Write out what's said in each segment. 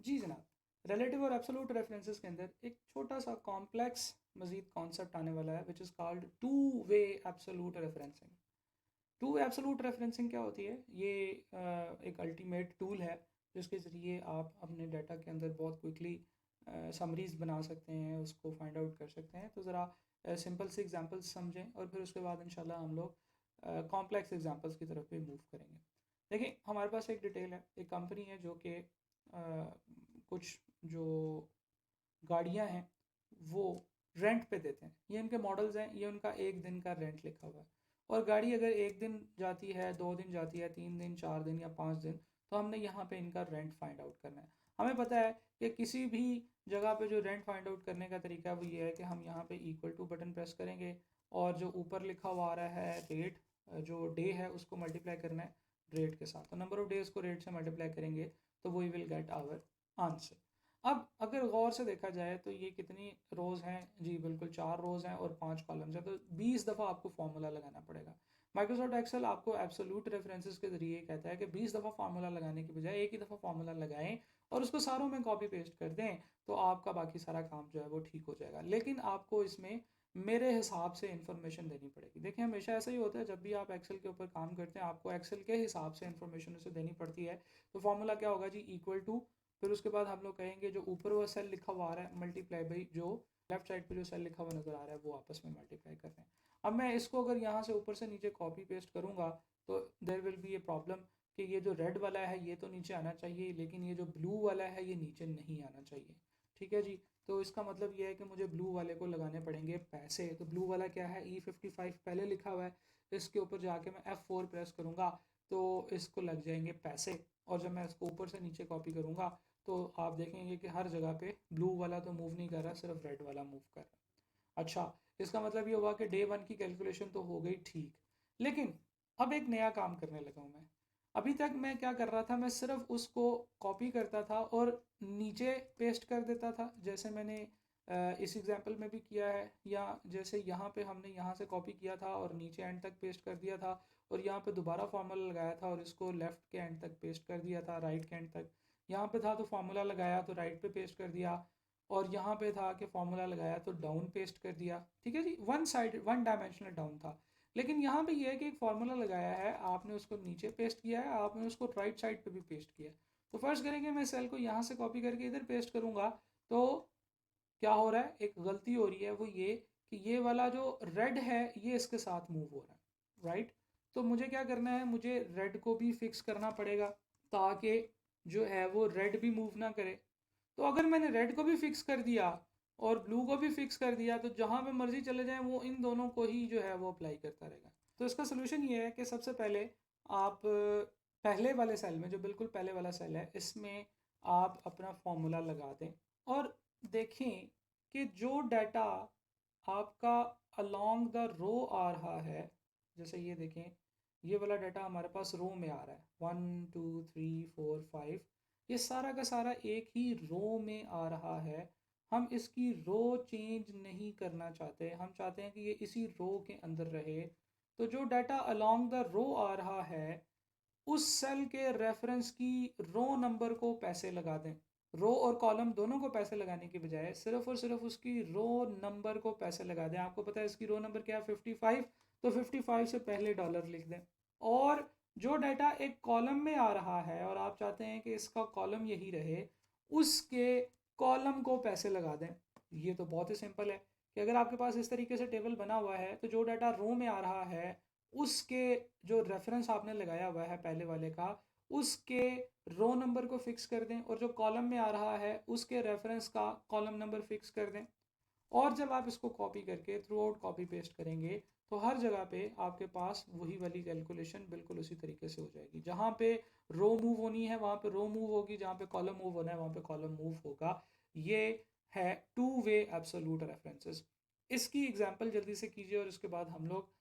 जी जनाब, रिलेटिव और absolute references के अंदर एक छोटा सा कॉम्प्लेक्स मजीद कॉन्सेप्ट आने वाला है which is called two way absolute referencing. Two way absolute referencing क्या होती है? ये एक अल्टीमेट टूल है जिसके ज़रिए आप अपने डाटा के अंदर बहुत क्विकली समरीज बना सकते हैं, उसको फाइंड आउट कर सकते हैं। तो ज़रा सिंपल से एग्जांपल्स समझें और फिर उसके बाद इंशाल्लाह हम लोग कॉम्प्लेक्स एग्जांपल्स की तरफ भी मूव करेंगे। देखिए, हमारे पास एक डिटेल है, एक कंपनी है जो कि कुछ जो गाड़ियां हैं वो रेंट पे देते हैं। ये इनके मॉडल्स हैं, ये उनका एक दिन का रेंट लिखा हुआ है। और गाड़ी अगर एक दिन जाती है, 2 दिन जाती है, 3 दिन, 4 दिन या 5 दिन, तो हमने यहाँ पे इनका रेंट फाइंड आउट करना है। हमें पता है कि किसी भी जगह पे जो रेंट फाइंड आउट करने का तरीका है वो ये है कि हम यहाँ पे इक्वल टू बटन प्रेस करेंगे और जो ऊपर लिखा हुआ आ रहा है रेट, जो डे है उसको मल्टीप्लाई करना है रेट के साथ। तो नंबर ऑफ डेज को रेट से मल्टीप्लाई करेंगे तो we will get our answer. अब अगर गौर से देखा जाए तो ये कितनी रोज़ हैं? जी बिल्कुल 4 रोज़ हैं और 5 कॉलम्स हैं, तो 20 दफ़ा आपको फार्मूला लगाना पड़ेगा। माइक्रोसॉफ्ट एक्सेल आपको एब्सोल्यूट रेफरेंसेस के जरिए कहता है कि 20 दफ़ा फार्मूला लगाने की बजाय एक ही दफ़ा फार्मूला लगाएं और उसको सारों में कॉपी पेस्ट कर दें, तो आपका बाकी सारा काम जो है वो ठीक हो जाएगा। लेकिन आपको इसमें मेरे हिसाब से इन्फॉर्मेशन देनी पड़ेगी। देखिए, हमेशा ऐसा ही होता है, जब भी आप एक्सेल के ऊपर काम करते हैं आपको एक्सेल के हिसाब से इन्फॉर्मेशन उसे देनी पड़ती है। तो फार्मूला क्या होगा जी? इक्वल टू, फिर उसके बाद हम लोग कहेंगे जो ऊपर वो सेल लिखा हुआ आ रहा है मल्टीप्लाई बाई जो लेफ्ट साइड पे जो सेल लिखा हुआ नज़र आ रहा है वो आपस में मल्टीप्लाई कर रहे हैं। अब मैं इसको अगर यहाँ से ऊपर से नीचे कॉपी पेस्ट करूँगा तो there will be a problem कि ये जो रेड वाला है ये तो नीचे आना चाहिए, लेकिन ये जो ब्लू वाला है ये नीचे नहीं आना चाहिए। ठीक है जी। तो इसका मतलब ये है कि मुझे ब्लू वाले को लगाने पड़ेंगे पैसे। तो ब्लू वाला क्या है? E55 पहले लिखा हुआ है। इसके ऊपर जाके मैं F4 प्रेस करूँगा तो इसको लग जाएंगे पैसे। और जब मैं इसको ऊपर से नीचे कॉपी करूँगा तो आप देखेंगे कि हर जगह पे ब्लू वाला तो मूव नहीं कर रहा, सिर्फ रेड वाला मूव कर रहा है। अच्छा, इसका मतलब ये हुआ कि डे 1 की कैलकुलेशन तो हो गई ठीक। लेकिन अब एक नया काम करने लगा हूँ मैं। अभी तक मैं क्या कर रहा था? मैं सिर्फ उसको कॉपी करता था और नीचे पेस्ट कर देता था, जैसे मैंने इस एग्जांपल में भी किया है, या जैसे यहाँ पे हमने यहाँ से कॉपी किया था और नीचे एंड तक पेस्ट कर दिया था, और यहाँ पे दोबारा फार्मूला लगाया था और इसको लेफ्ट के एंड तक पेस्ट कर दिया था, राइट के एंड तक। यहाँ पे था तो फार्मूला लगाया तो राइट पे पेस्ट कर दिया, और यहाँ पे था कि फार्मूला लगाया तो डाउन पेस्ट कर दिया। ठीक है जी, one side one dimensional down था। लेकिन यहाँ पे ये है कि एक फार्मूला लगाया है, आपने उसको नीचे पेस्ट किया है, आपने उसको राइट साइड पे भी पेस्ट किया है। तो फर्स्ट करेंगे, मैं सेल को यहाँ से कॉपी करके इधर पेस्ट करूँगा तो क्या हो रहा है? एक गलती हो रही है, वो ये कि ये वाला जो रेड है ये इसके साथ मूव हो रहा है, राइट? तो मुझे क्या करना है? मुझे रेड को भी फिक्स करना पड़ेगा ताकि जो है वो रेड भी मूव ना करे। तो अगर मैंने रेड को भी फिक्स कर दिया और ब्लू को भी फिक्स कर दिया तो जहाँ पे मर्जी चले जाएं वो इन दोनों को ही जो है वो अप्लाई करता रहेगा। तो इसका सोल्यूशन ये है कि सबसे पहले आप पहले वाले सेल में, जो बिल्कुल पहले वाला सेल है, इसमें आप अपना फॉर्मूला लगा दें और देखें कि जो डाटा आपका अलोंग द रो आ रहा है, जैसे ये देखें, ये वाला डाटा हमारे पास रो में आ रहा है, 1 2 3 4 5, ये सारा का सारा एक ही रो में आ रहा है। हम इसकी रो चेंज नहीं करना चाहते, हम चाहते हैं कि ये इसी रो के अंदर रहे। तो जो डाटा अलोंग द रो आ रहा है उस सेल के रेफरेंस की रो नंबर को पैसे लगा दें। रो और कॉलम दोनों को पैसे लगाने की बजाय सिर्फ और सिर्फ उसकी रो नंबर को पैसे लगा दें। आपको पता है इसकी रो नंबर क्या है? 55। तो 55 से पहले डॉलर लिख दें। और जो डाटा एक कॉलम में आ रहा है और आप चाहते हैं कि इसका कॉलम यही रहे, उसके कॉलम को पैसे लगा दें। ये तो बहुत ही सिंपल है कि अगर आपके पास इस तरीके से टेबल बना हुआ है तो जो डाटा रो में आ रहा है उसके जो रेफरेंस आपने लगाया हुआ है पहले वाले का, उसके रो नंबर को फिक्स कर दें, और जो कॉलम में आ रहा है उसके रेफरेंस का कॉलम नंबर फिक्स कर दें। और जब आप इसको कॉपी करके थ्रू आउट कॉपी पेस्ट करेंगे तो हर जगह पे आपके पास वही वाली कैलकुलेशन बिल्कुल उसी तरीके से हो जाएगी। जहाँ पे रो मूव होनी है वहाँ पे रो मूव होगी, जहाँ पे कॉलम मूव होना है वहाँ पे कॉलम मूव होगा। ये है टू वे एब्सोल्यूट रेफरेंसेस। इसकी एग्जांपल जल्दी से कीजिए और उसके बाद हम लोग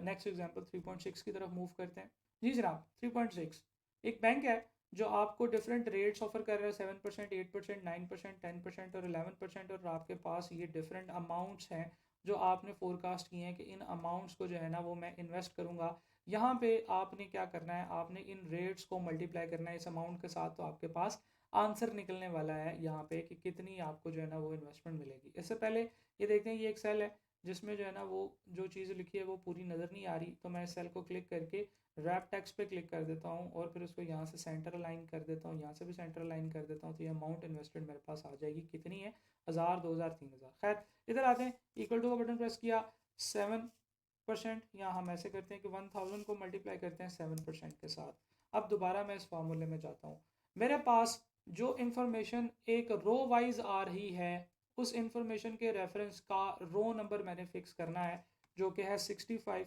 नेक्स्ट एग्जांपल 3.6 की तरफ मूव करते हैं। जी जनाब, 3.6 एक बैंक है जो आपको डिफरेंट रेट्स ऑफर कर रहा है, 7%, 8%, 9%, 10% और 11%। और आपके पास ये डिफरेंट अमाउंट्स हैं जो आपने फोरकास्ट किए हैं कि इन अमाउंट्स को जो है ना वो मैं इन्वेस्ट करूँगा। यहाँ पे आपने क्या करना है? आपने इन रेट्स को मल्टीप्लाई करना है इस अमाउंट के साथ, तो आपके पास आंसर निकलने वाला है यहाँ पे कि कितनी आपको जो है ना वो इन्वेस्टमेंट मिलेगी। इससे पहले ये देखते हैं, ये एक सेल है जिसमें जो है ना वो जो चीज़ लिखी है वो पूरी नज़र नहीं आ रही, तो मैं इस सेल को क्लिक करके रैप टेक्स्ट पे क्लिक कर देता हूँ और फिर उसको यहाँ से सेंटर अलाइन कर देता हूँ, यहाँ से भी सेंटर अलाइन कर देता हूँ, तो ये अमाउंट इन्वेस्टेड मेरे पास आ जाएगी। कितनी है? 1000, 2000, 3000। खैर इधर आते हैं, इक्वल टू का बटन प्रेस किया, 7%, या हम ऐसे करते हैं कि 1000 को मल्टीप्लाई करते हैं 7% के साथ। अब दोबारा मैं इस फार्मूले में जाता हूँ, मेरे पास जो इंफॉर्मेशन एक रो वाइज आ रही है उस इंफॉर्मेशन के रेफरेंस का रो नंबर मैंने फिक्स करना है, जो कि है 65।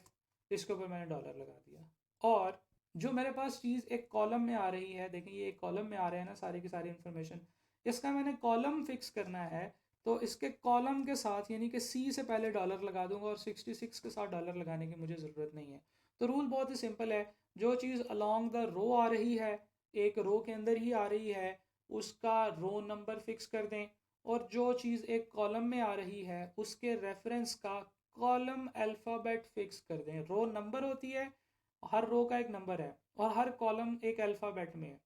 इसके ऊपर मैंने डॉलर लगा दिया। और जो मेरे पास चीज़ एक कॉलम में आ रही है, देखें ये एक कॉलम में आ रहे हैं ना सारी की सारी इंफॉर्मेशन, इसका मैंने कॉलम फिक्स करना है, तो इसके कॉलम के साथ यानी कि सी से पहले डॉलर लगा दूंगा और 66 के साथ डॉलर लगाने की मुझे ज़रूरत नहीं है। तो रूल बहुत ही सिंपल है, जो चीज़ अलॉन्ग द रो आ रही है, एक रो के अंदर ही आ रही है, उसका रो नंबर फिक्स कर दें, और जो चीज़ एक कॉलम में आ रही है उसके रेफरेंस का कॉलम अल्फ़ाबेट फिक्स कर दें। रो नंबर होती है, हर रो का एक नंबर है और हर कॉलम एक अल्फ़ाबेट में है,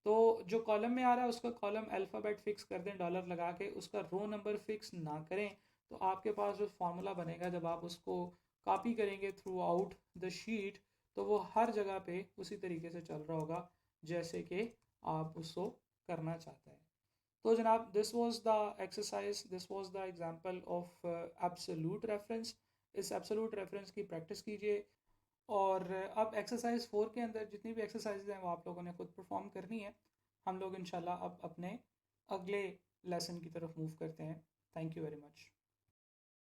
तो जो कॉलम में आ रहा है उसका कॉलम अल्फ़ाबेट फिक्स कर दें डॉलर लगा के, उसका रो नंबर फिक्स ना करें, तो आपके पास जो फार्मूला बनेगा जब आप उसको कॉपी करेंगे थ्रू आउट द शीट, तो वो हर जगह पे उसी तरीके से चल रहा होगा जैसे कि आप उसको करना चाहते हैं। तो जनाब, this was the exercise, this was the example of absolute reference. इस एब्सोल्यूट रेफरेंस की प्रैक्टिस कीजिए, और अब एक्सरसाइज 4 के अंदर जितनी भी एक्सरसाइज हैं वो आप लोगों ने खुद परफॉर्म करनी है। हम लोग इंशाल्लाह अब अपने अगले लेसन की तरफ मूव करते हैं। Thank you very much.